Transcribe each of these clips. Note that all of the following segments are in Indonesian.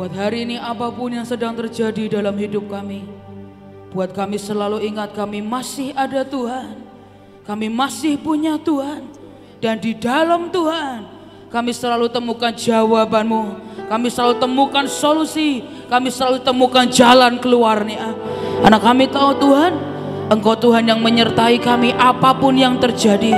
Buat hari ini apapun yang sedang terjadi dalam hidup kami, buat kami selalu ingat kami masih ada Tuhan, kami masih punya Tuhan, dan di dalam Tuhan kami selalu temukan jawaban-Mu, kami selalu temukan solusi, kami selalu temukan jalan keluarnya. Karena kami tahu Tuhan, Engkau Tuhan yang menyertai kami apapun yang terjadi.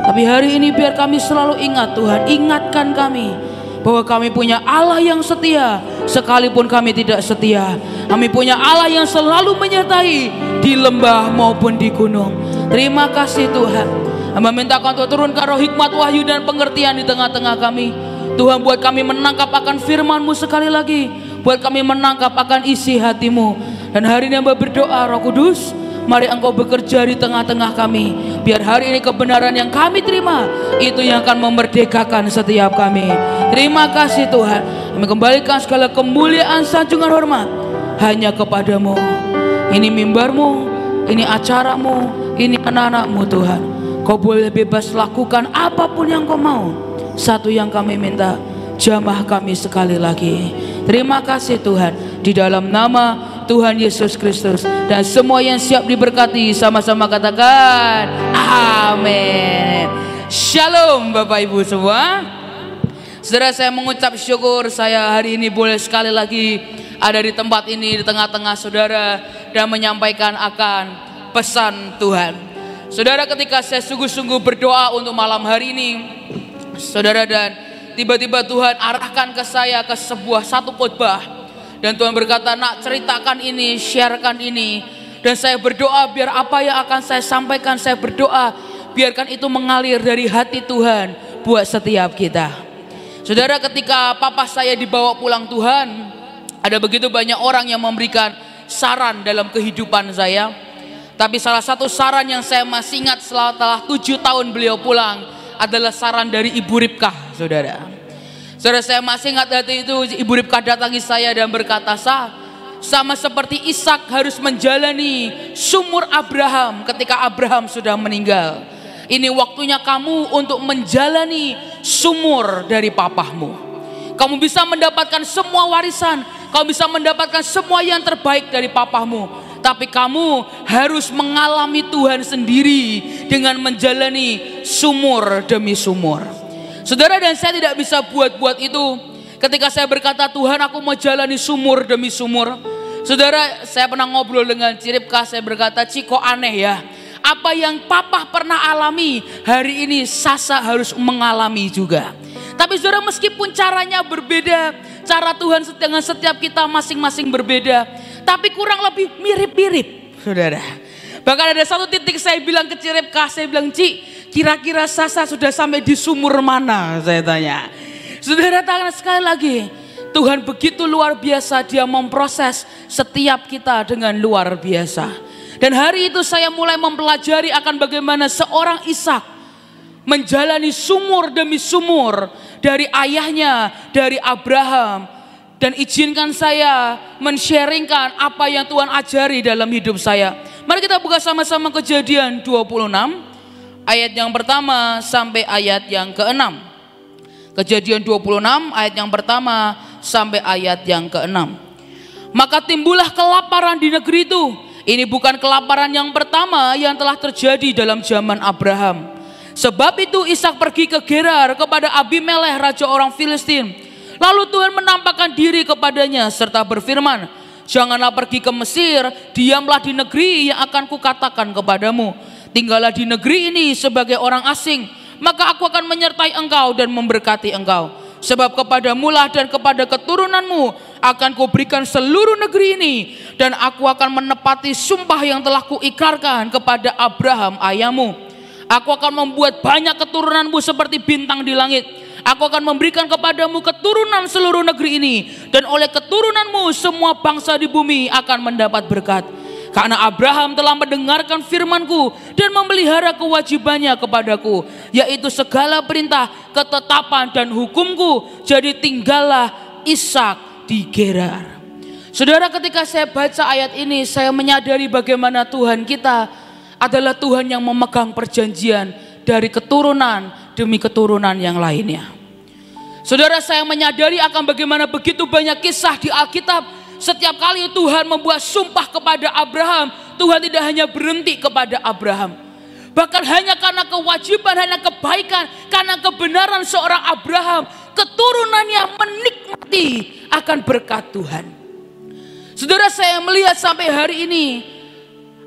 Tapi hari ini biar kami selalu ingat Tuhan, ingatkan kami bahwa kami punya Allah yang setia sekalipun kami tidak setia. Kami punya Allah yang selalu menyertai di lembah maupun di gunung. Terima kasih Tuhan. Hamba minta Kau untuk turunkan roh hikmat, wahyu dan pengertian di tengah-tengah kami. Tuhan, buat kami menangkap akan firman-Mu sekali lagi, buat kami menangkap akan isi hati-Mu. Dan hari ini hamba berdoa, Roh Kudus, mari Engkau bekerja di tengah-tengah kami. Biar hari ini kebenaran yang kami terima itu yang akan memerdekakan setiap kami. Terima kasih Tuhan. Kami kembalikan segala kemuliaan, sanjungan, hormat hanya kepadamu. Ini mimbar-Mu, ini acara-Mu, ini anak-anak-Mu Tuhan. Kau boleh bebas lakukan apapun yang Kau mau. Satu yang kami minta, jamah kami sekali lagi. Terima kasih Tuhan. Di dalam nama Tuhan Yesus Kristus. Dan semua yang siap diberkati sama-sama katakan amin. Shalom Bapak Ibu semua. Saudara, saya mengucap syukur saya hari ini boleh sekali lagi ada di tempat ini, di tengah-tengah saudara, dan menyampaikan akan pesan Tuhan. Saudara, ketika saya sungguh-sungguh berdoa untuk malam hari ini, saudara, dan tiba-tiba Tuhan arahkan ke saya ke satu khotbah. Dan Tuhan berkata, nak, ceritakan ini, sharekan ini. Dan saya berdoa biar apa yang akan saya sampaikan, saya berdoa biarkan itu mengalir dari hati Tuhan buat setiap kita. Saudara, ketika papa saya dibawa pulang Tuhan, ada begitu banyak orang yang memberikan saran dalam kehidupan saya. Tapi salah satu saran yang saya masih ingat setelah 7 tahun beliau pulang adalah saran dari Ibu Ripkah, saudara. Saudara, saya masih ingat waktu itu Ibu Ripkah datangi saya dan berkata, sama seperti Ishak harus menjalani sumur Abraham ketika Abraham sudah meninggal. Ini waktunya kamu untuk menjalani sumur dari papahmu. Kamu bisa mendapatkan semua warisan, kamu bisa mendapatkan semua yang terbaik dari papahmu. Tapi kamu harus mengalami Tuhan sendiri dengan menjalani sumur demi sumur. Saudara, dan saya tidak bisa buat-buat itu. Ketika saya berkata, Tuhan, aku mau jalani sumur demi sumur. Saudara, saya pernah ngobrol dengan Ciripka, saya berkata, Ci, kok aneh ya. Apa yang papa pernah alami, hari ini Sasa harus mengalami juga. Tapi saudara, meskipun caranya berbeda, cara Tuhan dengan setiap kita masing-masing berbeda, tapi kurang lebih mirip-mirip, saudara. Bahkan ada satu titik saya bilang ke Ciripka, saya bilang, Ci, kira-kira Sasa sudah sampai di sumur mana? Saya tanya. Saudara, tangan sekali lagi, Tuhan begitu luar biasa, Dia memproses setiap kita dengan luar biasa. Dan hari itu saya mulai mempelajari akan bagaimana seorang Ishak menjalani sumur demi sumur dari ayahnya, dari Abraham. Dan izinkan saya men-sharingkan apa yang Tuhan ajari dalam hidup saya. Mari kita buka sama-sama Kejadian 26 ayat yang pertama sampai ayat yang ke-6. Kejadian 26 ayat yang pertama sampai ayat yang ke-6. Maka timbullah kelaparan di negeri itu. Ini bukan kelaparan yang pertama yang telah terjadi dalam zaman Abraham. Sebab itu Ishak pergi ke Gerar kepada Abimelekh, raja orang Filistin. Lalu Tuhan menampakkan diri kepadanya serta berfirman, janganlah pergi ke Mesir, diamlah di negeri yang akan kukatakan kepadamu. Tinggallah di negeri ini sebagai orang asing, maka aku akan menyertai engkau dan memberkati engkau. Sebab kepadamulah dan kepada keturunanmu akan kuberikan seluruh negeri ini, dan aku akan menepati sumpah yang telah kuikrarkan kepada Abraham ayahmu. Aku akan membuat banyak keturunanmu seperti bintang di langit. Aku akan memberikan kepadamu keturunan seluruh negeri ini, dan oleh keturunanmu semua bangsa di bumi akan mendapat berkat. Karena Abraham telah mendengarkan firmanku dan memelihara kewajibannya kepadaku, yaitu segala perintah, ketetapan dan hukumku. Jadi tinggallah Ishak di Gerar. Saudara, ketika saya baca ayat ini, saya menyadari bagaimana Tuhan kita adalah Tuhan yang memegang perjanjian dari keturunan demi keturunan yang lainnya. Saudara, saya menyadari akan bagaimana begitu banyak kisah di Alkitab. Setiap kali Tuhan membuat sumpah kepada Abraham, Tuhan tidak hanya berhenti kepada Abraham. Bahkan hanya karena kewajiban, hanya kebaikan, karena kebenaran seorang Abraham, keturunannya menikmati akan berkat Tuhan. Saudara, saya melihat sampai hari ini,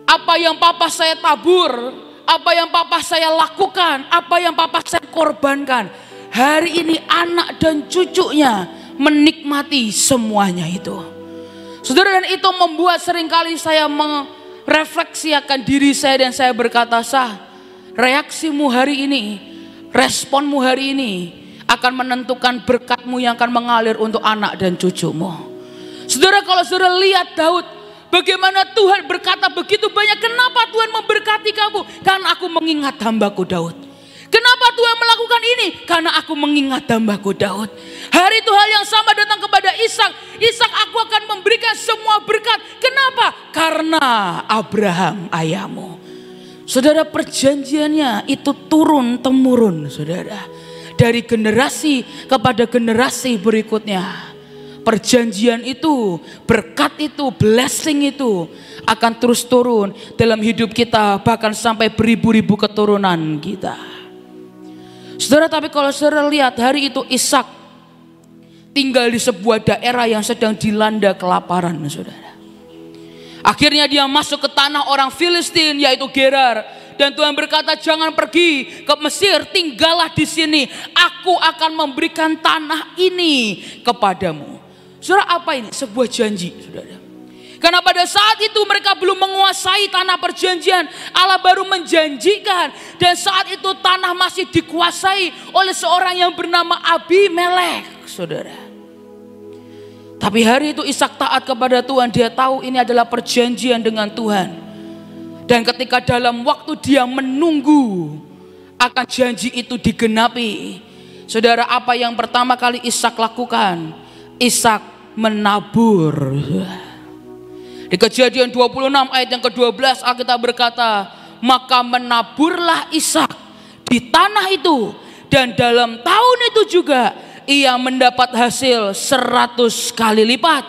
apa yang papa saya tabur, apa yang papa saya lakukan, apa yang papa saya korbankan, hari ini anak dan cucunya menikmati semuanya itu. Saudara, dan itu membuat seringkali saya merefleksi akan diri saya dan saya berkata, Sah, reaksimu hari ini, responmu hari ini akan menentukan berkatmu yang akan mengalir untuk anak dan cucumu. Saudara, kalau saudara lihat Daud, bagaimana Tuhan berkata begitu banyak, kenapa Tuhan memberkati kamu? Karena aku mengingat hambaku Daud. Kenapa Tuhan melakukan ini? Karena aku mengingat hambaku Daud. Hari itu hal yang sama datang kepada Ishak. Ishak, aku akan memberikan semua berkat. Kenapa? Karena Abraham ayahmu. Saudara, perjanjiannya itu turun temurun, saudara. Dari generasi kepada generasi berikutnya. Perjanjian itu, berkat itu, blessing itu akan terus turun dalam hidup kita, bahkan sampai beribu-ribu keturunan kita. Saudara, tapi kalau saudara lihat hari itu Ishak tinggal di sebuah daerah yang sedang dilanda kelaparan, saudara. Akhirnya dia masuk ke tanah orang Filistin, yaitu Gerar. Dan Tuhan berkata, jangan pergi ke Mesir, tinggallah di sini. Aku akan memberikan tanah ini kepadamu. Saudara, apa ini? Sebuah janji, saudara. Karena pada saat itu mereka belum menguasai tanah perjanjian. Allah baru menjanjikan. Dan saat itu tanah masih dikuasai oleh seorang yang bernama Abimelek, saudara. Tapi hari itu Ishak taat kepada Tuhan. Dia tahu ini adalah perjanjian dengan Tuhan. Dan ketika dalam waktu dia menunggu akan janji itu digenapi, saudara, apa yang pertama kali Ishak lakukan? Ishak menabur. Di Kejadian 26 ayat yang ke-12 Alkitab berkata, maka menaburlah Ishak di tanah itu, dan dalam tahun itu juga ia mendapat hasil 100 kali lipat,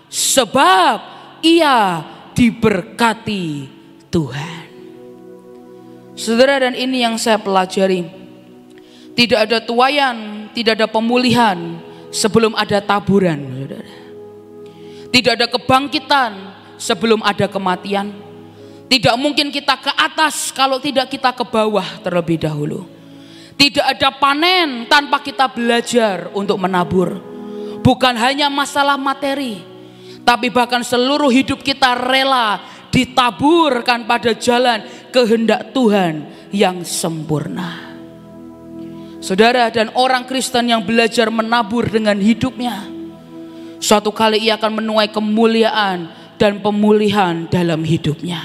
sebab ia diberkati Tuhan. Saudara, dan ini yang saya pelajari, tidak ada tuaian, tidak ada pemulihan sebelum ada taburan, saudara. Tidak ada kebangkitan sebelum ada kematian. Tidak mungkin kita ke atas kalau tidak kita ke bawah terlebih dahulu. Tidak ada panen tanpa kita belajar untuk menabur. Bukan hanya masalah materi, tapi bahkan seluruh hidup kita rela ditaburkan pada jalan kehendak Tuhan yang sempurna. Saudara, dan orang Kristen yang belajar menabur dengan hidupnya, suatu kali ia akan menuai kemuliaan dan pemulihan dalam hidupnya.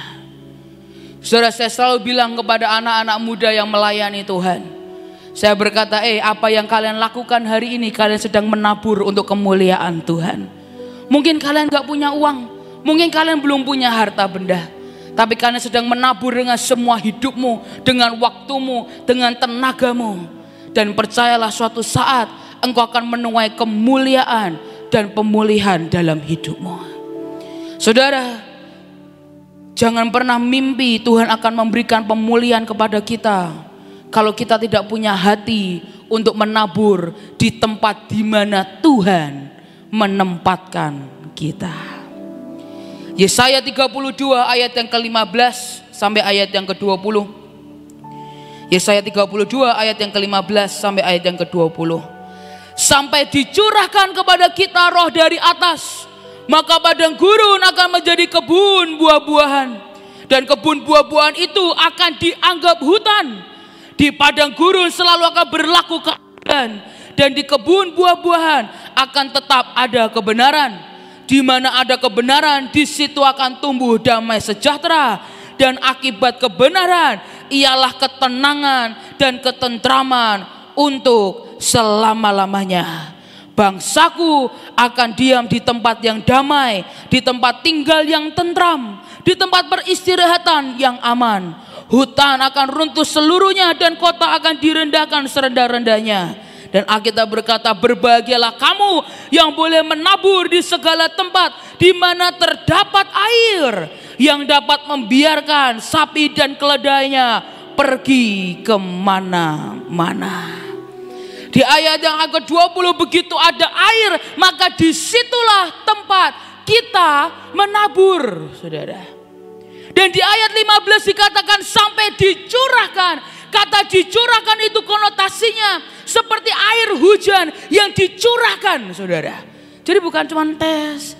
Saudara, saya selalu bilang kepada anak-anak muda yang melayani Tuhan, saya berkata, apa yang kalian lakukan hari ini, kalian sedang menabur untuk kemuliaan Tuhan. Mungkin kalian gak punya uang, mungkin kalian belum punya harta benda, tapi kalian sedang menabur dengan semua hidupmu, dengan waktumu, dengan tenagamu. Dan percayalah, suatu saat engkau akan menuai kemuliaan dan pemulihan dalam hidupmu. Saudara, jangan pernah mimpi Tuhan akan memberikan pemulihan kepada kita kalau kita tidak punya hati untuk menabur di tempat di mana Tuhan menempatkan kita. Yesaya 32 ayat yang ke-15 sampai ayat yang ke-20. Yesaya 32 ayat yang ke-15 sampai ayat yang ke-20. Sampai dicurahkan kepada kita roh dari atas, maka padang gurun akan menjadi kebun buah-buahan, dan kebun buah-buahan itu akan dianggap hutan. Di padang gurun selalu akan berlaku keadilan, dan di kebun buah-buahan akan tetap ada kebenaran. Di mana ada kebenaran, di situ akan tumbuh damai sejahtera, dan akibat kebenaran ialah ketenangan dan ketentraman untuk selama-lamanya. Bangsaku akan diam di tempat yang damai, di tempat tinggal yang tentram, di tempat peristirahatan yang aman. Hutan akan runtuh seluruhnya dan kota akan direndahkan serendah-rendahnya. Dan Alkitab berkata, berbahagialah kamu yang boleh menabur di segala tempat di mana terdapat air, yang dapat membiarkan sapi dan keledainya pergi kemana-mana. Di ayat yang ke-20, begitu ada air, maka disitulah tempat kita menabur, saudara. Dan di ayat 15 dikatakan sampai dicurahkan. Kata dicurahkan itu konotasinya seperti air hujan yang dicurahkan, saudara. Jadi bukan cuma tes,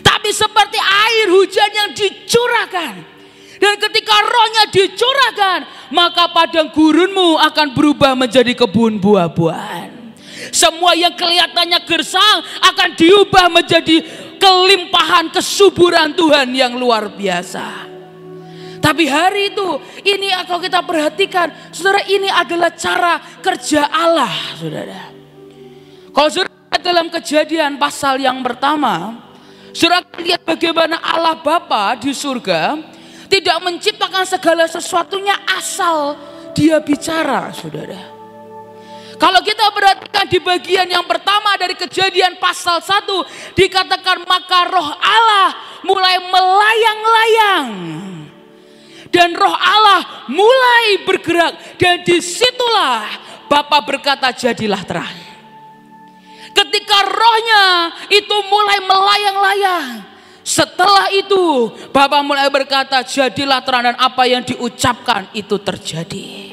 tapi seperti air hujan yang dicurahkan. Dan ketika rohnya dicurahkan, maka padang gurunmu akan berubah menjadi kebun buah-buahan. Semua yang kelihatannya gersang akan diubah menjadi kelimpahan kesuburan Tuhan yang luar biasa. Tapi hari itu, ini kalau kita perhatikan, saudara, ini adalah cara kerja Allah, saudara. Kalau saudara dalam Kejadian pasal yang pertama, saudara lihat bagaimana Allah Bapa di surga tidak menciptakan segala sesuatunya asal Dia bicara, saudara. Kalau kita perhatikan di bagian yang pertama dari Kejadian pasal 1, dikatakan maka roh Allah mulai melayang-layang. Dan roh Allah mulai bergerak, dan disitulah Bapa berkata jadilah terang. Ketika rohnya itu mulai melayang-layang, setelah itu Bapa mulai berkata jadilah terang, dan apa yang diucapkan itu terjadi.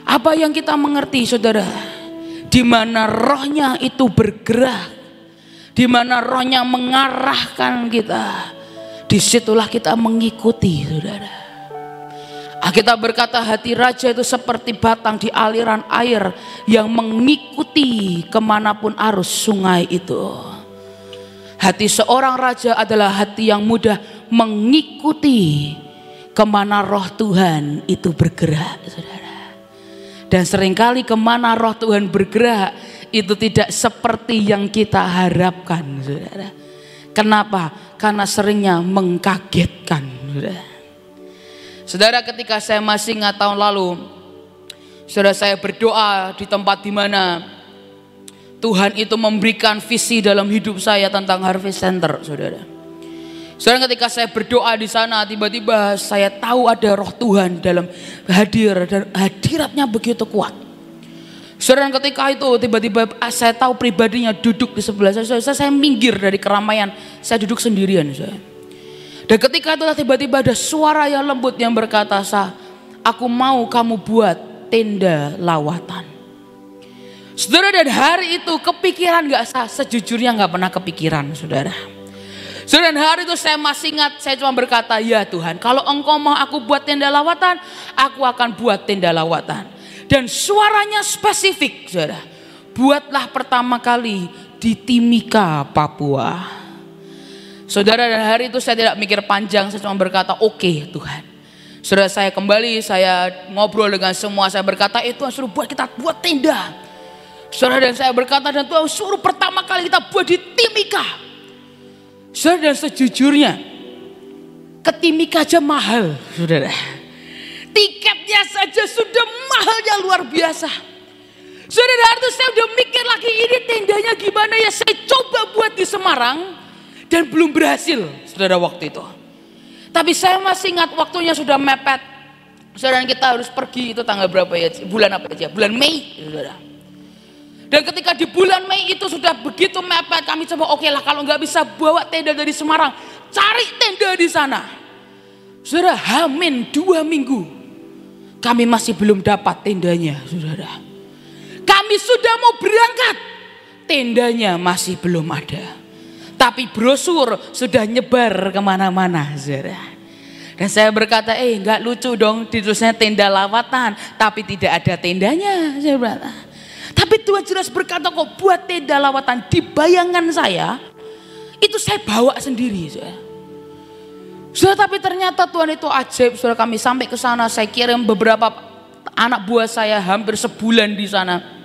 Apa yang kita mengerti, saudara? Di mana rohnya itu bergerak, di mana rohnya mengarahkan kita, disitulah kita mengikuti, saudara. Alkitab berkata hati raja itu seperti batang di aliran air yang mengikuti kemanapun arus sungai itu. Hati seorang raja adalah hati yang mudah mengikuti kemana roh Tuhan itu bergerak, saudara. Dan seringkali kemana roh Tuhan bergerak itu tidak seperti yang kita harapkan, saudara. Kenapa? Karena seringnya mengkagetkan, saudara. Saudara, ketika saya masih ingat tahun lalu, saudara, saya berdoa di tempat di mana Tuhan itu memberikan visi dalam hidup saya tentang Harvest Center, saudara. Saudara, ketika saya berdoa di sana, tiba-tiba saya tahu ada roh Tuhan dalam hadir, dan hadiratnya begitu kuat. Saudara, ketika itu tiba-tiba saya tahu pribadinya duduk di sebelah saya minggir dari keramaian, saya duduk sendirian, saudara. Dan ketika itulah tiba-tiba ada suara yang lembut yang berkata, aku mau kamu buat tenda lawatan. Saudara, dan hari itu kepikiran gak sah? Sejujurnya gak pernah kepikiran, saudara. Saudara, dan hari itu saya masih ingat, saya cuma berkata, ya Tuhan, kalau engkau mau aku buat tenda lawatan, aku akan buat tenda lawatan. Dan suaranya spesifik, saudara. Buatlah pertama kali di Timika, Papua. Saudara, dan hari itu saya tidak mikir panjang, saya cuma berkata oke, Tuhan. Saudara, saya kembali, saya ngobrol dengan semua, saya berkata Tuhan suruh kita buat tenda. Saudara, dan saya berkata, dan Tuhan suruh pertama kali kita buat di Timika. Saudara, dan sejujurnya ke Timika aja mahal, saudara. Tiketnya saja sudah mahalnya luar biasa. Saudara, hari itu saya udah mikir lagi, ini tendanya gimana ya, saya coba buat di Semarang. Dan belum berhasil, saudara, waktu itu. Tapi saya masih ingat waktunya sudah mepet. Saudara, kita harus pergi itu tanggal berapa ya? Bulan apa aja? Bulan Mei, saudara. Dan ketika di bulan Mei itu sudah begitu mepet, kami coba oke lah kalau nggak bisa bawa tenda dari Semarang, cari tenda di sana. Saudara, hamin 2 minggu, kami masih belum dapat tendanya, saudara. Kami sudah mau berangkat, tendanya masih belum ada. Tapi brosur sudah nyebar kemana-mana, saudara. Dan saya berkata, nggak lucu dong ditulisnya tenda lawatan, tapi tidak ada tendanya, saya berkata. Tapi Tuhan jelas berkata kok buat tenda lawatan. Di bayangan saya, itu saya bawa sendiri, saudara. Saudara, tapi ternyata Tuhan itu ajaib, saudara. Kami sampai ke sana, saya kirim beberapa anak buah saya hampir sebulan di sana.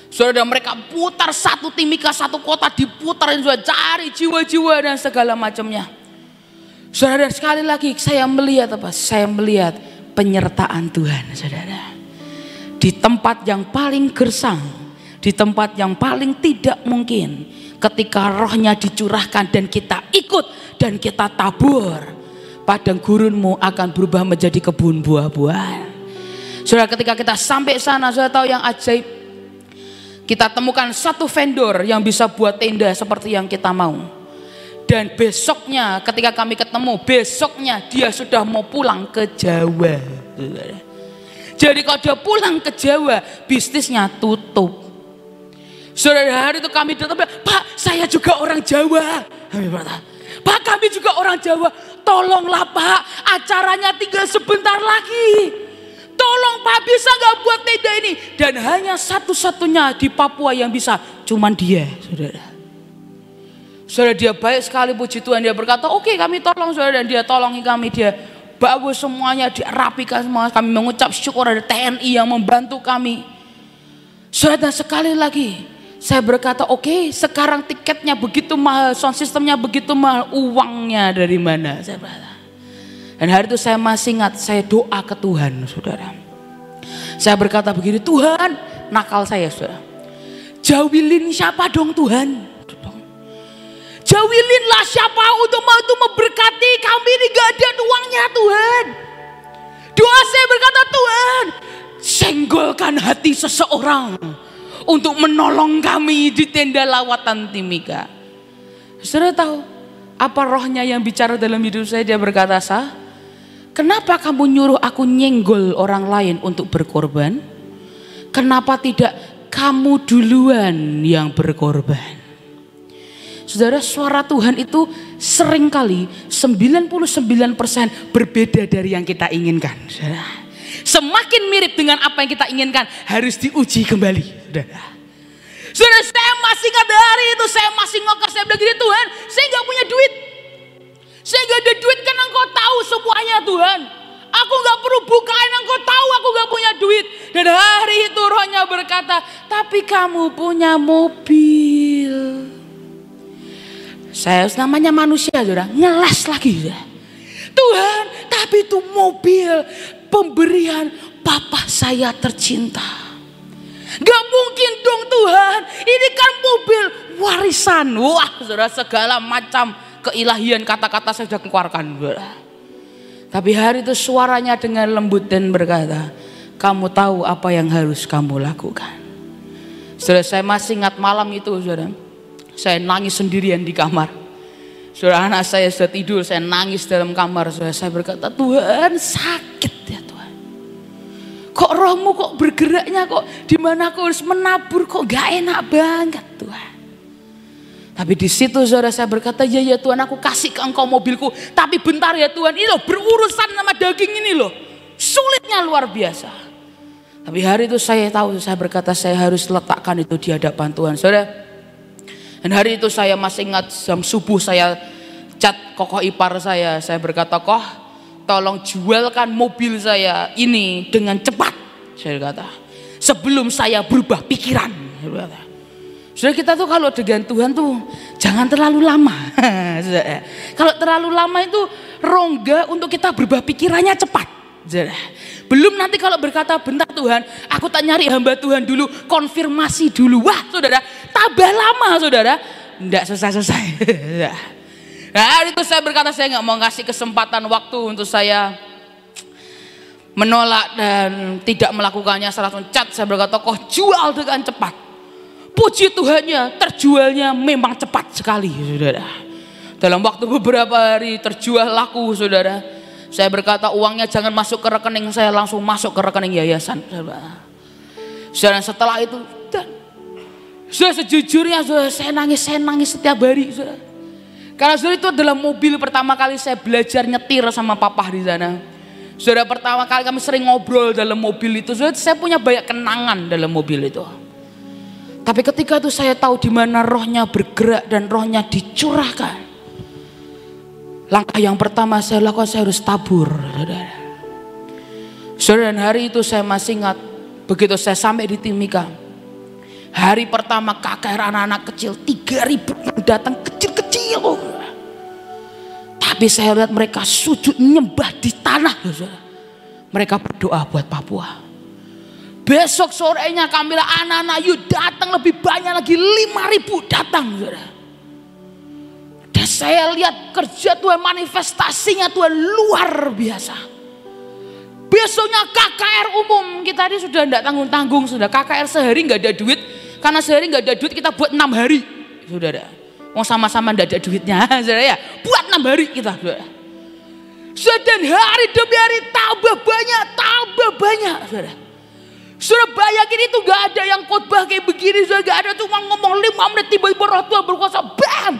Saudara, mereka putar satu Timika, satu kota diputarin, saudara, cari jiwa-jiwa dan segala macamnya. Saudara, dan sekali lagi saya melihat apa? Saya melihat penyertaan Tuhan, saudara. Di di tempat yang paling gersang, di tempat yang paling tidak mungkin, ketika rohnya dicurahkan dan kita ikut dan kita tabur, padang gurunmu akan berubah menjadi kebun buah-buahan. Saudara, ketika kita sampai sana, saudara tahu yang ajaib, kita temukan satu vendor yang bisa buat tenda seperti yang kita mau. Dan besoknya ketika kami ketemu, besoknya dia sudah mau pulang ke Jawa. Jadi kalau dia pulang ke Jawa, bisnisnya tutup. Saudara, hari itu kami datang, Pak, saya juga orang Jawa. Pak, kami juga orang Jawa. Tolonglah Pak, acaranya tinggal sebentar lagi. Tolong Pak, bisa gak buat tenda ini? Dan hanya satu-satunya di Papua yang bisa, cuman dia, saudara. Saudara, dia baik sekali, puji Tuhan. Dia berkata, oke, kami tolong saudara. Dan dia tolongi kami, dia bagus semuanya, dirapikan semua. Kami mengucap syukur ada TNI yang membantu kami. Saudara, dan sekali lagi saya berkata, oke, sekarang tiketnya begitu mahal, sound systemnya begitu mahal, uangnya dari mana? Saya berkata. Dan hari itu saya masih ingat, saya doa ke Tuhan, saudara. Saya berkata begini, Tuhan, nakal saya, saudara. Jawilin siapa dong Tuhan? Jawilinlah siapa untuk mau memberkati kami ini, gak ada uangnya Tuhan. Doa saya berkata, Tuhan, senggolkan hati seseorang untuk menolong kami di tenda lawatan Timika. Saudara tahu apa rohnya yang bicara dalam hidup saya? Dia berkata, Sah, kenapa kamu nyuruh aku nyenggol orang lain untuk berkorban? Kenapa tidak kamu duluan yang berkorban? Saudara, suara Tuhan itu seringkali 99% berbeda dari yang kita inginkan. Saudara, semakin mirip dengan apa yang kita inginkan harus diuji kembali. Saudara, saya masih ingat hari itu, saya masih ngokar, saya bilang gini, Tuhan, saya gak punya duit. Saya gak ada duit karena Engkau tahu semuanya Tuhan. Aku gak perlu bukain, Engkau tahu aku gak punya duit. Dan hari itu rohnya berkata, tapi kamu punya mobil. Saya namanya manusia, saudara, ngeles lagi. Saudara. Tuhan, tapi itu mobil pemberian Papa saya tercinta. Gak mungkin dong Tuhan, ini kan mobil warisan. Wah, saudara, segala macam keilahian kata-kata saya sudah keluarkan. Saudara. Tapi hari itu suaranya dengan lembut dan berkata, kamu tahu apa yang harus kamu lakukan. Saudara, saya masih ingat malam itu, saudara. Saya nangis sendirian di kamar. Saudara, anak saya sudah tidur, saya nangis dalam kamar. Saudara, saya berkata, Tuhan, sakit ya Tuhan. Kok rohmu kok bergeraknya kok dimana aku harus menabur kok gak enak banget Tuhan. Tapi di situ saudara saya berkata, ya Tuhan, aku kasih ke Engkau mobilku. Tapi bentar ya Tuhan, ini loh berurusan sama daging ini loh. Sulitnya luar biasa. Tapi hari itu saya tahu, saya berkata saya harus letakkan itu di hadapan Tuhan. Saudara, dan hari itu saya masih ingat jam subuh saya chat kokoh ipar saya berkata, Koh, tolong jualkan mobil saya ini dengan cepat. Saya berkata, sebelum saya berubah pikiran. Saya berkata, saudara, kita tuh kalau dengan Tuhan tuh jangan terlalu lama. Kalau terlalu lama itu rongga untuk kita berubah pikirannya cepat. Saudara. Belum nanti kalau berkata, bentar Tuhan, aku tak nyari hamba Tuhan dulu, konfirmasi dulu. Wah saudara, tambah lama saudara, enggak selesai-selesai. Nah hari itu saya berkata, saya nggak mau ngasih kesempatan waktu untuk saya menolak dan tidak melakukannya. Saya langsung chat, saya berkata, kok jual dengan cepat. Puji Tuhannya, terjualnya memang cepat sekali saudara. Dalam waktu beberapa hari terjual laku saudara. Saya berkata, uangnya jangan masuk ke rekening saya, langsung masuk ke rekening yayasan. Saudara, setelah itu, saudara, sejujurnya saudara, saya nangis setiap hari. Saudara. Karena saudara, itu adalah mobil pertama kali saya belajar nyetir sama papa di sana. Saudara, pertama kali kami sering ngobrol dalam mobil itu. Saudara, saya punya banyak kenangan dalam mobil itu. Tapi ketika itu saya tahu di mana rohnya bergerak dan rohnya dicurahkan. Langkah yang pertama saya lakukan, saya harus tabur. Saudara, dan hari itu saya masih ingat, begitu saya sampai di Timika, hari pertama KKR anak-anak kecil 3.000 yang datang, kecil-kecil. Tapi saya lihat mereka sujud nyembah di tanah. Mereka berdoa buat Papua. Besok sorenya kami anak-anak yuk datang lebih banyak lagi, 5.000 datang, saudara. Dan saya lihat kerja Tuhan, manifestasinya Tuhan luar biasa. Besoknya KKR umum, kita ini sudah tidak tanggung-tanggung, sudah KKR sehari nggak ada duit, karena sehari nggak ada duit kita buat 6 hari, saudara. Mau sama-sama tidak ada duitnya, saudara ya, buat 6 hari kita, saudara. Dan hari demi hari tambah banyak, saudara. Saudara bayangin itu nggak ada yang khotbah kayak begini, saudara, nggak ada, cuma ngomong 5 menit tiba-tiba Roh Tuhan berkuasa, bam,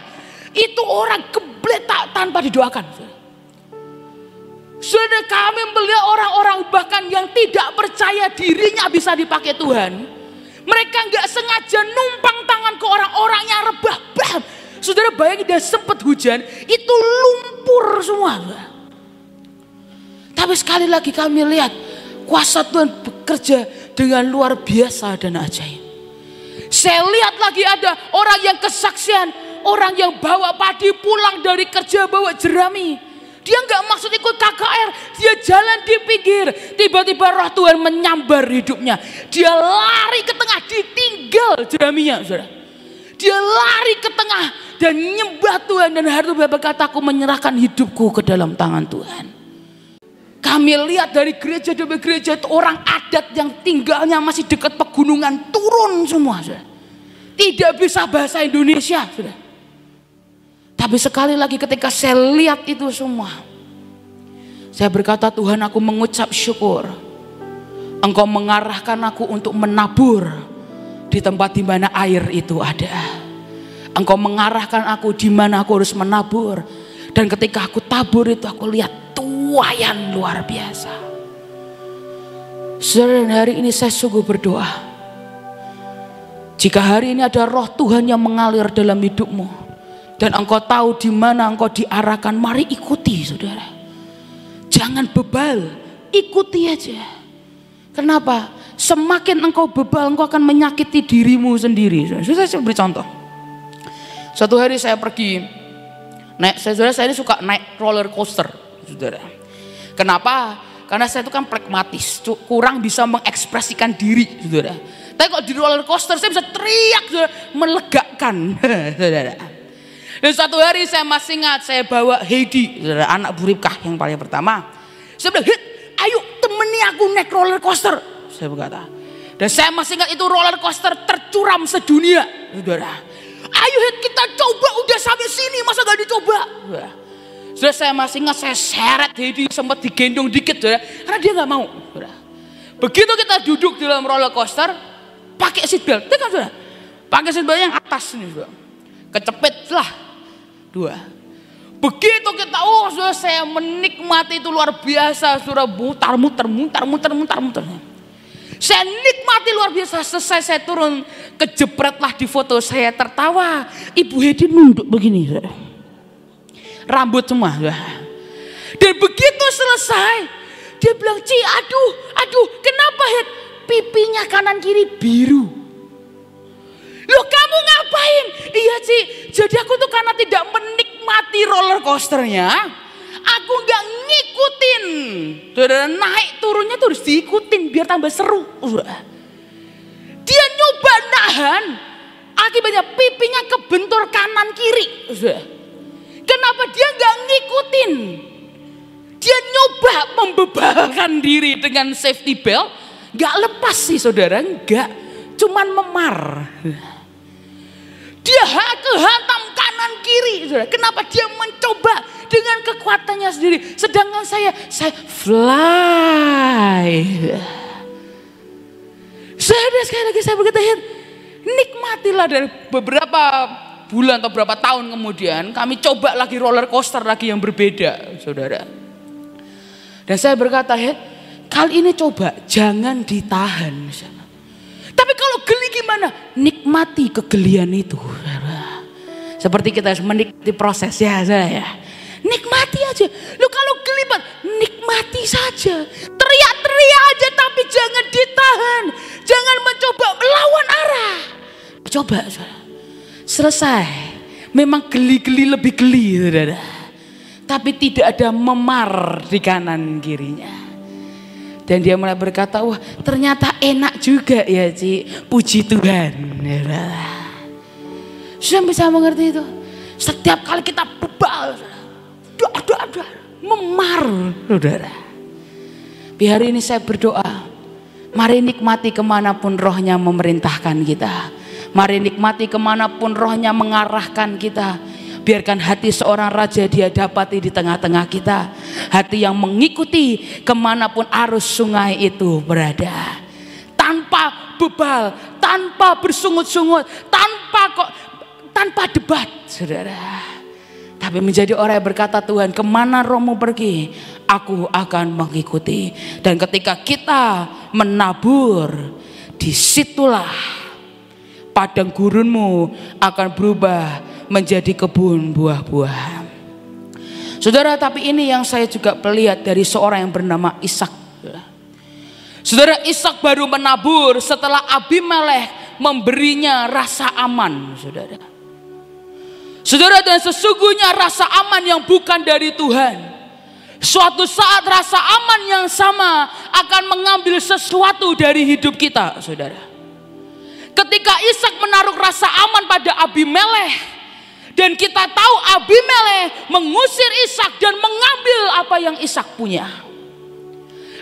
itu orang kebletak tanpa didoakan, saudara. Saudara, kami melihat orang-orang bahkan yang tidak percaya dirinya bisa dipakai Tuhan. Mereka nggak sengaja numpang tangan ke orang-orang yang rebah, bam. Saudara bayangin, dia sempat hujan, itu lumpur semua, saudara. Tapi sekali lagi kami lihat kuasa Tuhan bekerja dengan luar biasa dan ajaib. Saya lihat lagi ada orang yang kesaksian, orang yang bawa padi pulang dari kerja bawa jerami. Dia nggak maksud ikut KKR, dia jalan di pinggir. Tiba-tiba Roh Tuhan menyambar hidupnya. Dia lari ke tengah, ditinggal jeraminya, saudara. Dia lari ke tengah dan nyembah Tuhan, dan hari itu berkata, aku menyerahkan hidupku ke dalam tangan Tuhan. Kami lihat dari gereja demi gereja itu orang adat yang tinggalnya masih dekat pegunungan turun semua, saudara. Tidak bisa bahasa Indonesia, saudara. Tapi sekali lagi ketika saya lihat itu semua, saya berkata, Tuhan, aku mengucap syukur. Engkau mengarahkan aku untuk menabur di tempat di mana air itu ada. Engkau mengarahkan aku di mana aku harus menabur. Dan ketika aku tabur itu, aku lihat tuaian luar biasa. Saudara, hari ini saya sungguh berdoa. Jika hari ini ada Roh Tuhan yang mengalir dalam hidupmu, dan engkau tahu di mana engkau diarahkan, mari ikuti, saudara. Jangan bebal, ikuti aja. Kenapa? Semakin engkau bebal, engkau akan menyakiti dirimu sendiri. Saya beri contoh. Suatu hari saya pergi naik, saya ini suka naik roller coaster, saudara. Kenapa? Karena saya itu kan pragmatis, kurang bisa mengekspresikan diri, saudara. Tapi kalau di roller coaster saya bisa teriak, saudara, melegakan, saudara. Dan suatu hari saya masih ingat, saya bawa Heidi, saudara, anak Bu Ripkah yang paling pertama. Saya bilang, ayo temani aku naik roller coaster, saya berkata. Dan saya masih ingat itu roller coaster tercuram sedunia, saudara. Ayo kita coba, udah sampai sini masa gak dicoba. Sudah, saya masih ingat, saya seret Heidi, sempat digendong dikit, saudara, karena dia gak mau, saudara. Begitu kita duduk di dalam roller coaster, pakai seatbelt, kan, saudara, pakai seatbelt yang atas ini, saudara. Kecepet lah 2. Begitu kita, saudara, saya menikmati itu luar biasa, saudara, muter. Saya nikmati luar biasa. Selesai saya turun, kejepretlah di foto, saya tertawa. Ibu Heidi nunduk begini, saudara. Rambut semua. Dan begitu selesai, dia bilang, Ci, aduh, kenapa Hed? Pipinya kanan kiri biru. Loh, kamu ngapain? Iya, Ci, jadi aku tuh karena tidak menikmati roller coasternya, aku gak ngikutin. Saudara, naik turunnya tuh harus diikutin biar tambah seru. Dia nyoba nahan, akibatnya pipinya kebentur kanan kiri. Kenapa dia gak ngikutin? Dia nyoba membebalkan diri dengan safety belt, gak lepas sih, saudara, enggak, cuman memar. Dia kehantam kanan kiri, saudara. Kenapa? Dia mencoba dengan kekuatannya sendiri. Sedangkan saya fly. Saya sekali lagi saya berkata, nikmatilah. Dari beberapa bulan atau beberapa tahun kemudian, kami coba lagi roller coaster lagi yang berbeda, saudara. Dan saya berkata, kali ini coba jangan ditahan. Tapi kalau geli gimana? Nikmati kegelian itu. Seperti kita harus menikmati proses, ya, saya. Nikmati aja. Lu kalau gelibat, nikmati saja. Teriak-teriak aja, tapi jangan ditahan. Jangan mencoba melawan arah. Coba, saudara. Selesai. Memang geli-geli lebih geli, saudara. Tapi tidak ada memar di kanan kirinya. Dan dia mulai berkata, wah ternyata enak juga ya Ci, puji Tuhan. Sudah bisa mengerti itu? Setiap kali kita bebal, memar, saudara. Biar hari ini saya berdoa, mari nikmati kemanapun rohnya memerintahkan kita. Mari nikmati kemanapun rohnya mengarahkan kita. Biarkan hati seorang raja dia dapati di tengah-tengah kita. Hati yang mengikuti kemanapun arus sungai itu berada. Tanpa bebal, tanpa bersungut-sungut, tanpa debat, saudara. Tapi menjadi orang yang berkata, Tuhan kemana rohmu pergi, aku akan mengikuti. Dan ketika kita menabur, disitulah padang gurunmu akan berubah menjadi kebun buah-buahan. Saudara, tapi ini yang saya juga melihat dari seorang yang bernama Ishak. Saudara, Ishak baru menabur setelah Abimelekh memberinya rasa aman, saudara. Saudara, dan sesungguhnya rasa aman yang bukan dari Tuhan, suatu saat rasa aman yang sama akan mengambil sesuatu dari hidup kita, saudara. Ketika Ishak menaruh rasa aman pada Abimelekh, dan kita tahu Abimelekh mengusir Ishak dan mengambil apa yang Ishak punya.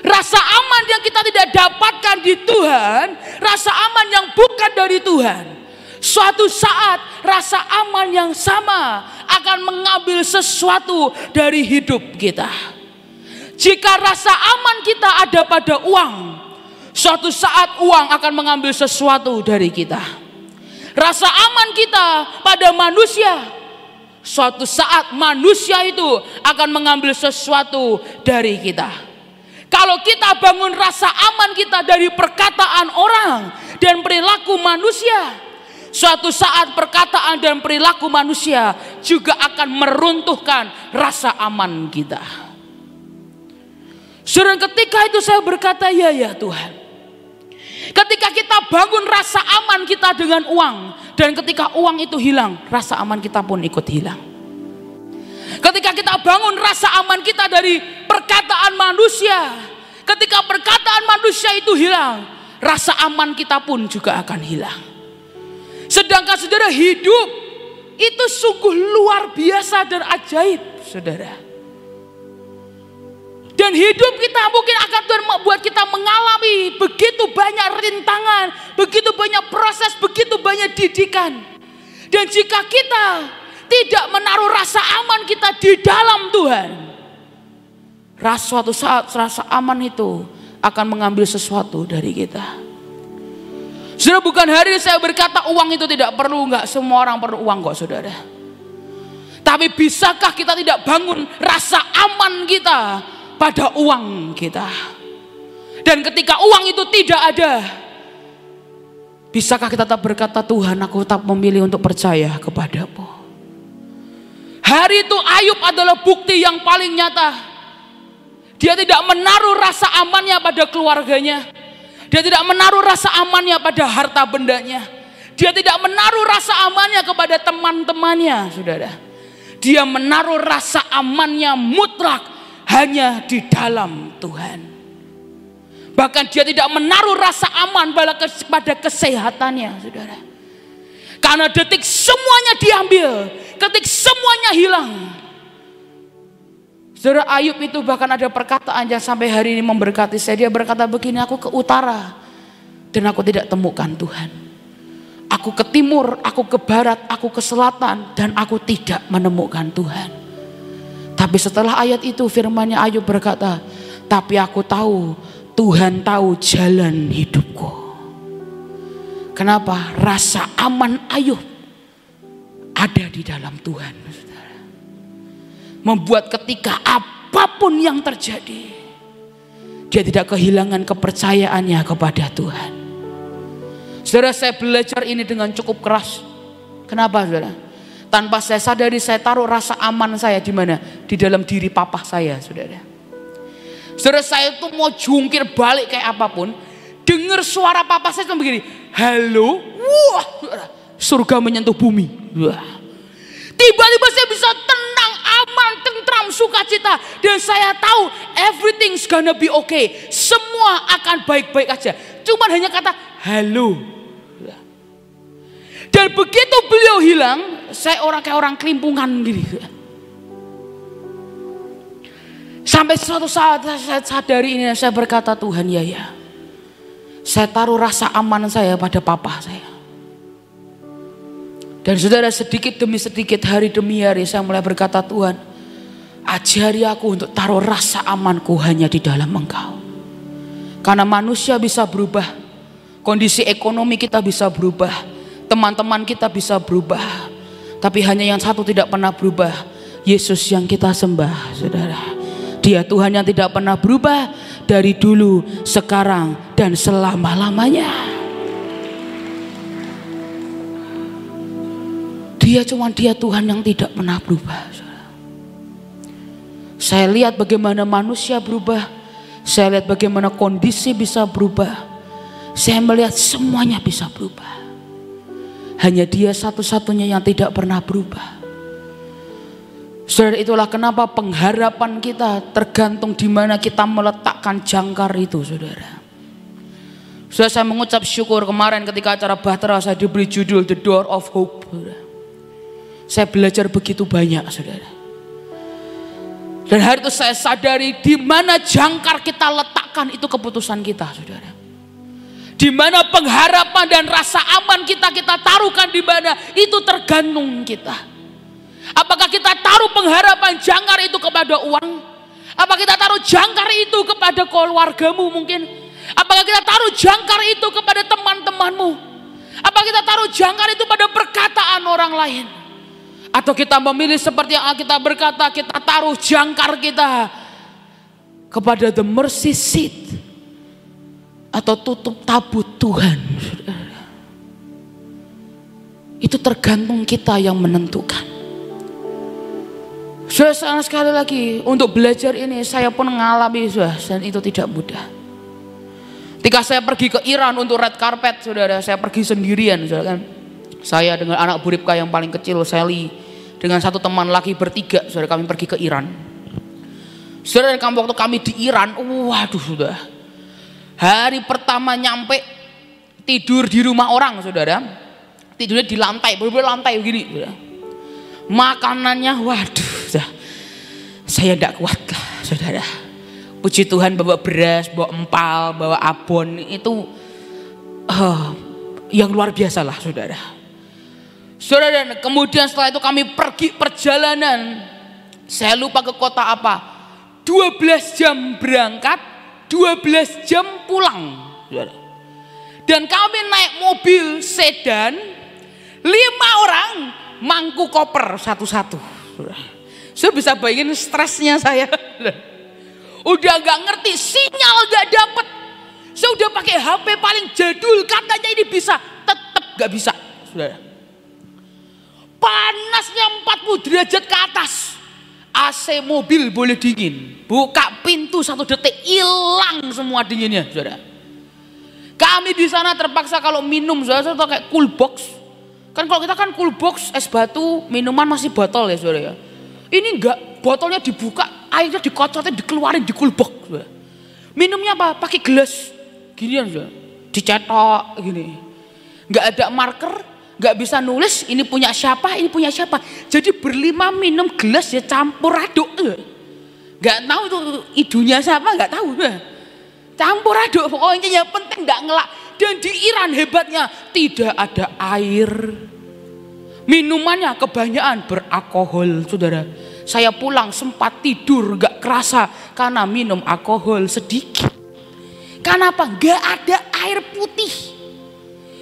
Rasa aman yang kita tidak dapatkan di Tuhan, rasa aman yang bukan dari Tuhan, suatu saat rasa aman yang sama akan mengambil sesuatu dari hidup kita. Jika rasa aman kita ada pada uang, suatu saat uang akan mengambil sesuatu dari kita. Rasa aman kita pada manusia, suatu saat manusia itu akan mengambil sesuatu dari kita. Kalau kita bangun rasa aman kita dari perkataan orang dan perilaku manusia, suatu saat perkataan dan perilaku manusia juga akan meruntuhkan rasa aman kita. Saudara, ketika itu saya berkata, ya Tuhan. Ketika kita bangun rasa aman kita dengan uang, dan ketika uang itu hilang, rasa aman kita pun ikut hilang. Ketika kita bangun rasa aman kita dari perkataan manusia, ketika perkataan manusia itu hilang, rasa aman kita pun juga akan hilang. Sedangkan saudara, hidup itu sungguh luar biasa dan ajaib, saudara. Dan hidup kita mungkin akan Tuhan membuat kita mengalami begitu banyak rintangan, begitu banyak proses, begitu banyak didikan. Dan jika kita tidak menaruh rasa aman kita di dalam Tuhan, suatu saat rasa aman itu akan mengambil sesuatu dari kita. Saudara, bukan hari saya berkata uang itu tidak perlu, enggak semua orang perlu uang kok, saudara. Tapi bisakah kita tidak bangun rasa aman kita pada uang kita? Dan ketika uang itu tidak ada, bisakah kita tetap berkata, Tuhan aku tetap memilih untuk percaya kepadamu? Hari itu Ayub adalah bukti yang paling nyata. Dia tidak menaruh rasa amannya pada keluarganya. Dia tidak menaruh rasa amannya pada harta bendanya. Dia tidak menaruh rasa amannya kepada teman-temannya, saudara. Dia menaruh rasa amannya mutlak hanya di dalam Tuhan. Bahkan dia tidak menaruh rasa aman pada kesehatannya, saudara. Karena detik semuanya diambil, ketik semuanya hilang. Saudara, Ayub itu bahkan ada perkataan yang sampai hari ini memberkati saya. Dia berkata begini, aku ke utara dan aku tidak temukan Tuhan. Aku ke timur, aku ke barat, aku ke selatan dan aku tidak menemukan Tuhan. Tapi setelah ayat itu firman-Nya Ayub berkata, tapi aku tahu Tuhan tahu jalan hidupku. Kenapa? Rasa aman Ayub ada di dalam Tuhan, saudara. Membuat ketika apapun yang terjadi, dia tidak kehilangan kepercayaannya kepada Tuhan. Saudara, saya belajar ini dengan cukup keras. Kenapa, saudara? Tanpa saya sadari saya taruh rasa aman saya di mana? Di dalam diri papa saya, saudara. Saudara, saya tuh mau jungkir balik kayak apapun, dengar suara papa saya tuh begini, halo, wah, surga menyentuh bumi. Wah. Tiba-tiba saya bisa tenang, aman, tentram, sukacita, dan saya tahu everything's gonna be okay. Semua akan baik-baik aja. Cuman hanya kata halo. Dan begitu beliau hilang, saya kayak orang kelimpungan gini. Sampai suatu saat saya sadari ini, saya berkata, Tuhan ya. Saya taruh rasa aman saya pada papa saya. Dan saudara, sedikit demi sedikit, hari demi hari saya mulai berkata, Tuhan, ajari aku untuk taruh rasa amanku hanya di dalam Engkau. Karena manusia bisa berubah, kondisi ekonomi kita bisa berubah, teman-teman kita bisa berubah, tapi hanya yang satu tidak pernah berubah, Yesus yang kita sembah, saudara. Dia Tuhan yang tidak pernah berubah dari dulu, sekarang, dan selama-lamanya. Dia Tuhan yang tidak pernah berubah. Saya lihat bagaimana manusia berubah. Saya lihat bagaimana kondisi bisa berubah. Saya melihat semuanya bisa berubah. Hanya Dia satu-satunya yang tidak pernah berubah. Saudara, itulah kenapa pengharapan kita tergantung di mana kita meletakkan jangkar itu, saudara. Saudara, saya mengucap syukur kemarin ketika acara Bahtera saya diberi judul The Door of Hope. Saudara. Saya belajar begitu banyak, saudara. Dan hari itu saya sadari di mana jangkar kita letakkan itu keputusan kita, saudara. Di mana pengharapan dan rasa aman kita taruhkan di mana itu tergantung kita. Apakah kita taruh pengharapan jangkar itu kepada uang? Apakah kita taruh jangkar itu kepada keluargamu mungkin? Apakah kita taruh jangkar itu kepada teman-temanmu? Apakah kita taruh jangkar itu pada perkataan orang lain? Atau kita memilih seperti yang kita berkata, kita taruh jangkar kita kepada the mercy seat atau tutup tabut Tuhan. Itu tergantung kita yang menentukan. Saudara, sekali lagi untuk belajar ini saya pun mengalami, dan itu tidak mudah. Ketika saya pergi ke Iran untuk red carpet, saudara, saya pergi sendirian, saudara kan. Saya dengan anak Buripka yang paling kecil, Sally, dengan satu teman lagi bertiga, saudara, kami pergi ke Iran. Saudara, waktu kami di Iran, waduh, sudah hari pertama nyampe tidur di rumah orang, saudara, tidurnya di lantai, bener-bener lantai begini, saudara. Makanannya, waduh, saya tidak kuat lah, saudara. Puji Tuhan, bawa beras, bawa empal, bawa abon, itu yang luar biasa lah, saudara. Saudara, dan kemudian setelah itu kami pergi perjalanan. Saya lupa ke kota apa. 12 jam berangkat, 12 jam pulang, saudara. Dan kami naik mobil sedan, 5 orang mangku koper satu-satu. Saya bisa bayangin stresnya saya. Udah gak ngerti, sinyal gak dapet. Saya udah pakai HP paling jadul, katanya ini bisa, tetap gak bisa, saudara. Panasnya 40 derajat ke atas. AC mobil boleh dingin, buka pintu 1 detik hilang semua dinginnya, saudara. Kami di sana terpaksa kalau minum, saudara, kayak cool box. Kan kalau kita kan cool box, es batu, minuman masih botol ya, saudara ya. Ini enggak, botolnya dibuka, airnya dikocotin, dikeluarin di cool box, saudara. Minumnya apa? Pakai gelas ginian, saudara. Dicetok gini. Enggak ada marker, nggak bisa nulis ini punya siapa, ini punya siapa. Jadi berlima minum gelas ya campur aduk. Nggak tahu itu idunya siapa, nggak tahu. Campur aduk, pokoknya yang penting nggak ngelak. Dan di Iran hebatnya tidak ada air. Minumannya kebanyakan beralkohol, saudara. Saya pulang sempat tidur nggak kerasa karena minum alkohol sedikit. Kenapa? Nggak ada air putih.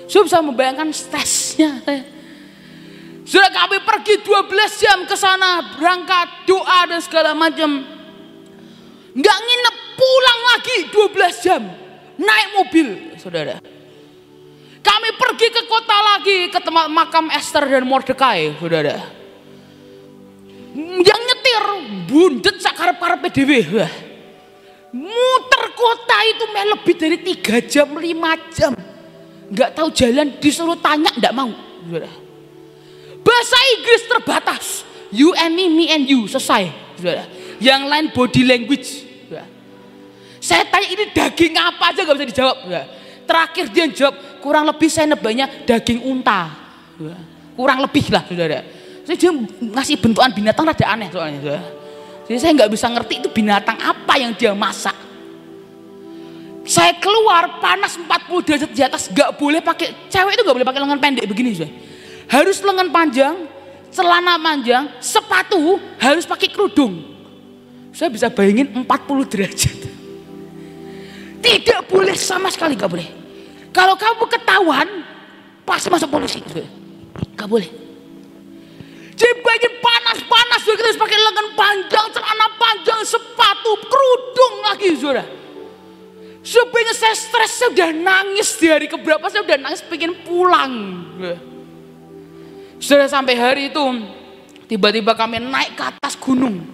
Saya bisa membayangkan stresnya. Sudah kami pergi 12 jam ke sana, berangkat, doa dan segala macam. Nggak nginep, pulang lagi 12 jam, naik mobil, saudara. Kami pergi ke kota lagi, ke tempat makam Esther dan Mordekai, saudara. Yang nyetir, bundet sakar-karep PDW. Muter kota itu lebih dari 3 jam, 5 jam. Nggak tahu jalan, disuruh tanya nggak mau, saudara. Bahasa Inggris terbatas, you and me and you, selesai, saudara. Yang lain body language, saudara. Saya tanya ini daging apa aja gak bisa dijawab. Terakhir dia jawab kurang lebih saya nebaknya daging unta. Kurang lebih lah saudara. Jadi dia ngasih bentukan binatang rada aneh soalnya saudara. Jadi saya nggak bisa ngerti itu binatang apa yang dia masak. Saya keluar panas 40 derajat di atas, nggak boleh pakai, cewek itu nggak boleh pakai lengan pendek begini saudara. Harus lengan panjang, celana panjang, sepatu harus pakai kerudung. Saya bisa bayangin 40 derajat. Tidak boleh sama sekali, nggak boleh. Kalau kamu ketahuan, pasti masuk polisi. Nggak boleh. Jadi bayangin panas-panas, kita harus pakai lengan panjang, celana panjang, sepatu, kerudung lagi, saudara. Sebenarnya saya stres, saya udah nangis di hari keberapa, saya udah nangis pengen pulang. Sudah sampai hari itu, tiba-tiba kami naik ke atas gunung,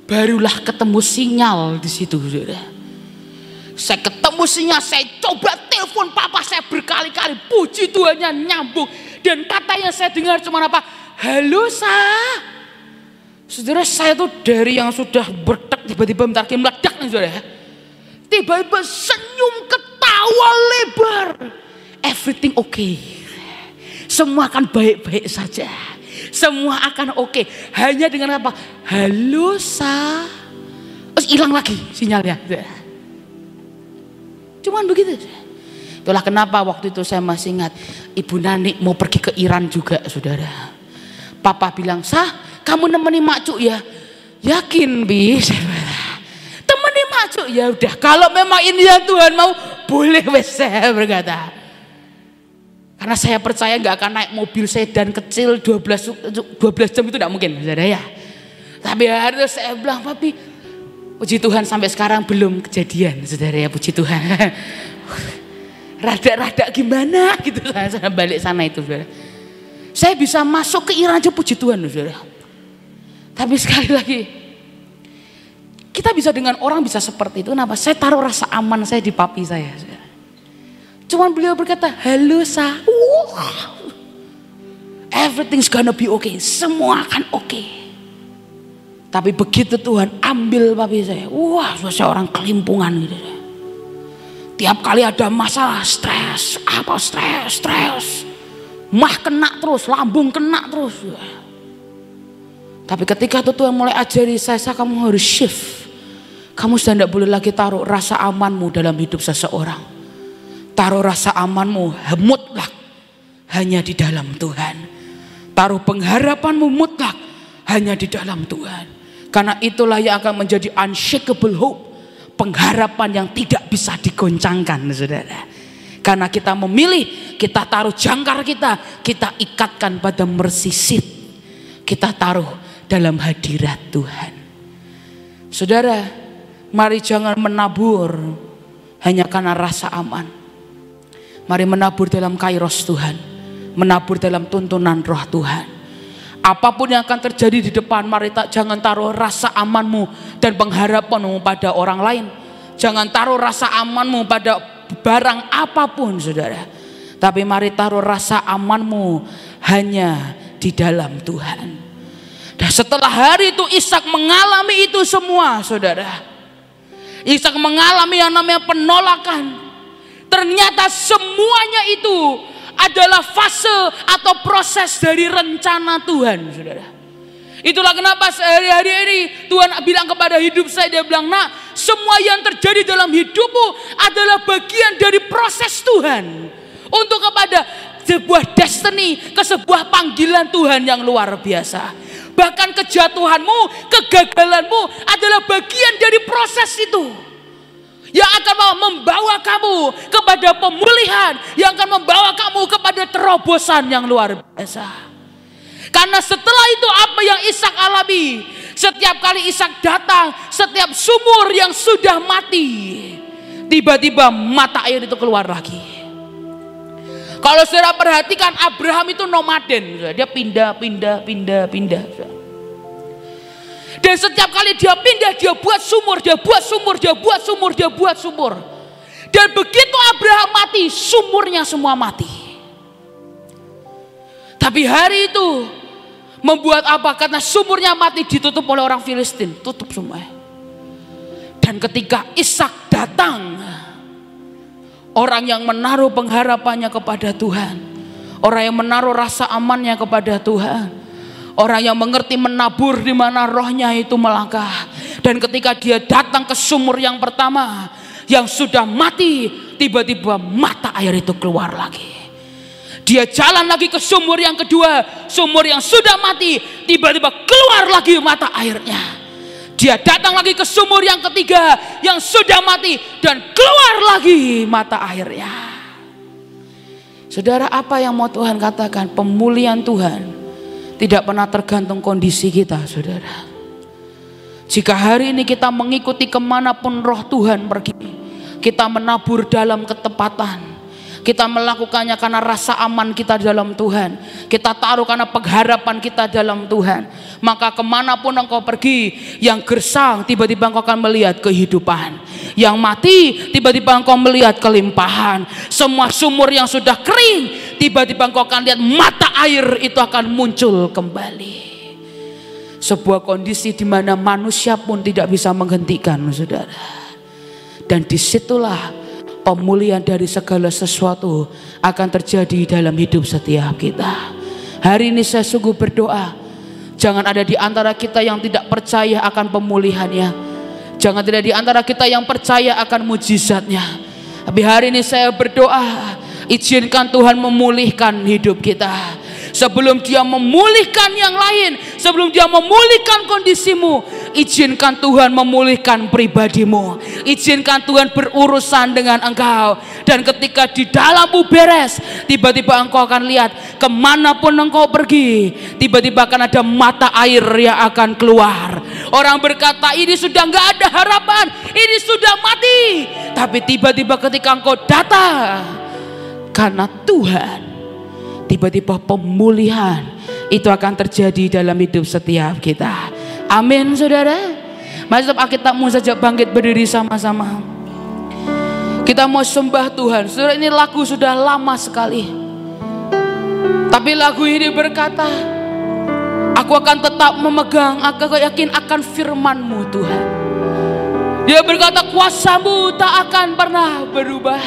barulah ketemu sinyal di situ, saudara. Saya ketemu sinyal, saya coba telepon papa saya berkali-kali, puji Tuhannya nyambung. Dan katanya saya dengar cuma apa? Halo Sa. Saudara, saya tuh dari yang sudah bertek tiba-tiba bentar lagi meledak nih saudara. Tiba-tiba senyum ketawa lebar. Everything okay. Semua akan baik-baik saja. Semua akan oke. Hanya dengan apa? Halo Sa. Terus hilang lagi sinyalnya. Cuman begitu. Itulah kenapa waktu itu saya masih ingat Ibu Nani mau pergi ke Iran juga saudara. Papa bilang, Sah kamu nemeni Mak Cuk ya? Yakin Bi? Temani Mak Cuk? Ya udah kalau memang ini yang Tuhan mau boleh wes, saya berkata. Karena saya percaya nggak akan naik mobil sedan kecil 12 jam itu tidak mungkin saudara ya. Tapi harus saya bilang Papi, puji Tuhan sampai sekarang belum kejadian saudara ya, puji Tuhan. Rada-rada gimana gitu saya balik sana itu saudara. Saya bisa masuk ke Iran aja puji Tuhan saudara. Tapi sekali lagi kita bisa dengan orang bisa seperti itu. Kenapa? Saya taruh rasa aman saya di papi saya saudara. Cuman beliau berkata halo Sa, everything's gonna be okay, semua akan oke. Tapi begitu Tuhan ambil papi saya, wah saya orang kelimpungan gitu. Tiap kali ada masalah stres, mah kena terus, lambung kena terus. Tapi ketika Tuhan mulai ajari saya kamu harus shift. Kamu sudah tidak boleh lagi taruh rasa amanmu dalam hidup seseorang. Taruh rasa amanmu mutlak hanya di dalam Tuhan. Taruh pengharapanmu mutlak hanya di dalam Tuhan. Karena itulah yang akan menjadi unshakable hope. Pengharapan yang tidak bisa digoncangkan saudara. Karena kita memilih, kita taruh jangkar kita ikatkan pada mercy seat. Kita taruh dalam hadirat Tuhan. Saudara, mari jangan menabur hanya karena rasa aman. Mari menabur dalam kairos Tuhan, menabur dalam tuntunan roh Tuhan. Apapun yang akan terjadi di depan, mari jangan taruh rasa amanmu dan pengharapanmu pada orang lain. Jangan taruh rasa amanmu pada barang apapun saudara. Tapi mari taruh rasa amanmu hanya di dalam Tuhan. Dan setelah hari itu Ishak mengalami itu semua saudara. Ishak mengalami yang namanya penolakan. Ternyata semuanya itu adalah fase atau proses dari rencana Tuhan saudara. Itulah kenapa sehari-hari ini Tuhan bilang kepada hidup saya, dia bilang nak semua yang terjadi dalam hidupmu adalah bagian dari proses Tuhan untuk kepada sebuah destiny, ke sebuah panggilan Tuhan yang luar biasa. Bahkan kejatuhanmu, kegagalanmu adalah bagian dari proses itu yang akan membawa kamu kepada pemulihan, yang akan membawa kamu kepada terobosan yang luar biasa. Karena setelah itu apa yang Ishak alami, setiap kali Ishak datang, setiap sumur yang sudah mati, tiba-tiba mata air itu keluar lagi. Kalau saudara perhatikan, Abraham itu nomaden, dia pindah. Dan setiap kali dia pindah, dia buat sumur. Dan begitu Abraham mati, sumurnya semua mati. Tapi hari itu membuat apa? Karena sumurnya mati ditutup oleh orang Filistin, tutup semua. Dan ketika Ishak datang orang yang menaruh pengharapannya kepada Tuhan, orang yang menaruh rasa amannya kepada Tuhan, orang yang mengerti menabur di mana rohnya itu melangkah. Dan ketika dia datang ke sumur yang pertama yang sudah mati, tiba-tiba mata air itu keluar lagi. Dia jalan lagi ke sumur yang kedua, sumur yang sudah mati, tiba-tiba keluar lagi mata airnya. Dia datang lagi ke sumur yang ketiga yang sudah mati dan keluar lagi mata airnya. Saudara, apa yang mau Tuhan katakan? Pemulihan Tuhan tidak pernah tergantung kondisi kita, saudara. Jika hari ini kita mengikuti kemanapun roh Tuhan pergi, kita menabur dalam ketepatan, kita melakukannya karena rasa aman kita dalam Tuhan, kita taruh karena pengharapan kita dalam Tuhan, maka kemanapun engkau pergi, yang gersang tiba-tiba engkau akan melihat kehidupan, yang mati tiba-tiba engkau melihat kelimpahan, semua sumur yang sudah kering tiba-tiba engkau akan lihat mata air itu akan muncul kembali. Sebuah kondisi di mana manusia pun tidak bisa menghentikan, saudara. Dan disitulah pemulihan dari segala sesuatu akan terjadi dalam hidup setiap kita. Hari ini saya sungguh berdoa, jangan ada di antara kita yang tidak percaya akan pemulihannya, jangan tidak di antara kita yang percaya akan mujizatnya. Tapi hari ini saya berdoa, izinkan Tuhan memulihkan hidup kita. Sebelum dia memulihkan yang lain, sebelum dia memulihkan kondisimu, izinkan Tuhan memulihkan pribadimu. Izinkan Tuhan berurusan dengan engkau. Dan ketika di dalammu beres, tiba-tiba engkau akan lihat kemanapun engkau pergi, tiba-tiba akan ada mata air yang akan keluar. Orang berkata ini sudah nggak ada harapan, ini sudah mati. Tapi tiba-tiba ketika engkau datang karena Tuhan, tiba-tiba pemulihan itu akan terjadi dalam hidup setiap kita. Amin, saudara. Mari Alkitabmu saja bangkit berdiri sama-sama. Kita mau sembah Tuhan. Saudara, ini lagu sudah lama sekali, tapi lagu ini berkata, aku akan tetap memegang, aku yakin akan firman-Mu Tuhan. Dia berkata kuasa-Mu tak akan pernah berubah.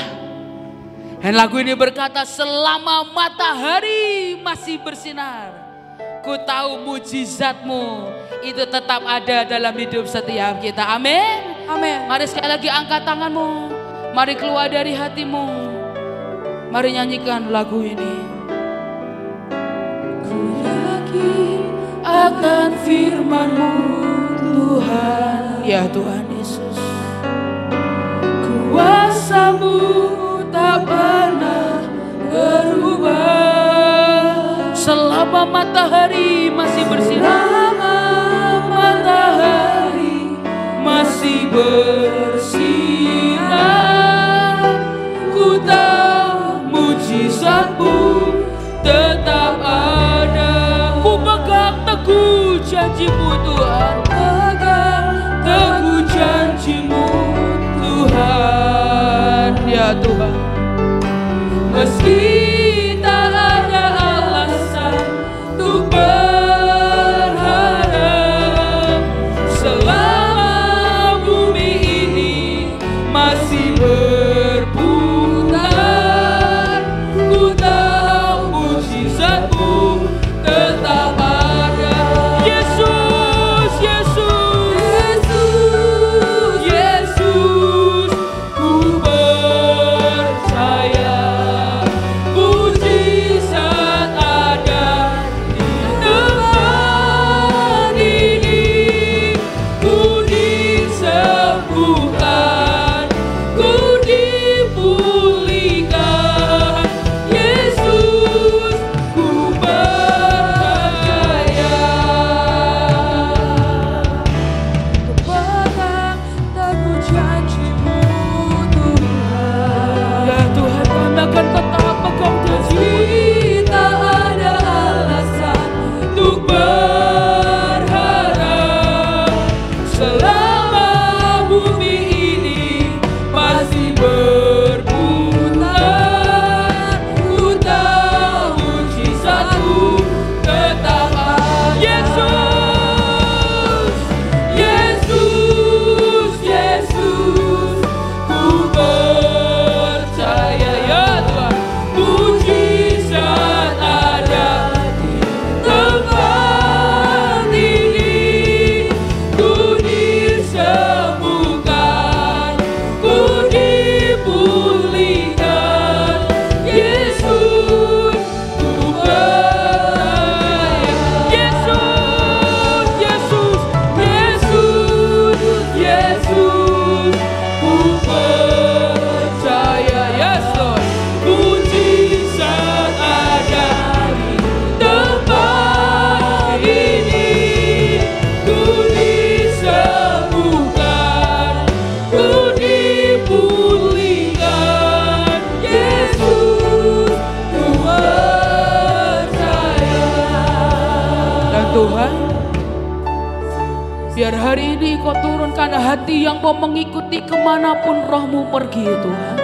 Dan lagu ini berkata, selama matahari masih bersinar, ku tahu mujizat-Mu itu tetap ada dalam hidup setiap kita. Amin. Amin. Mari sekali lagi angkat tanganmu, mari keluar dari hatimu, mari nyanyikan lagu ini. Ku yakin akan firman-Mu Tuhan. Ya Tuhan Yesus, kuasa-Mu tak pernah berubah. Selama matahari masih bersinar, selama matahari masih bersinar, ku tahu mujizat-Mu tetap ada. Ku pegang teguh janji-Mu Tuhan, pegang teguh janji-Mu Tuhan. Ya Tuhan, meski tak ada alasan untuk berharap, selama bumi hati yang mau mengikuti kemanapun rohmu pergi Tuhan.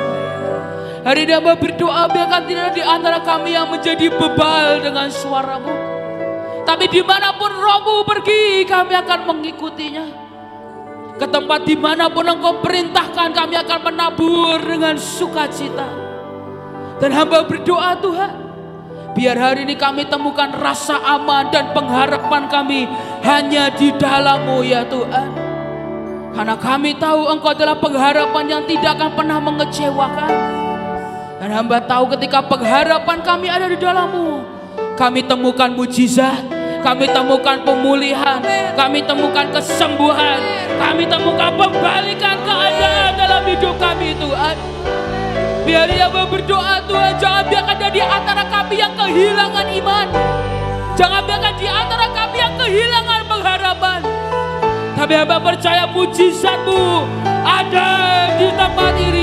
Hari ini hamba berdoa biarkan tidak ada di antara kami yang menjadi bebal dengan suaramu. Tapi dimanapun rohmu pergi kami akan mengikutinya. Ke tempat dimanapun engkau perintahkan kami akan menabur dengan sukacita. Dan hamba berdoa Tuhan, biar hari ini kami temukan rasa aman dan pengharapan kami hanya di dalam-Mu ya Tuhan. Karena kami tahu Engkau adalah pengharapan yang tidak akan pernah mengecewakan. Dan hamba tahu ketika pengharapan kami ada di dalam-Mu, kami temukan mujizat, kami temukan pemulihan, kami temukan kesembuhan, kami temukan pembalikan keadaan dalam hidup kami Tuhan. Biar hamba berdoa Tuhan, jangan biarkan ada di antara kami yang kehilangan iman. Jangan biarkan di antara kami yang kehilangan pengharapan. Tapi hamba percaya mujizat-Mu ada di tempat ini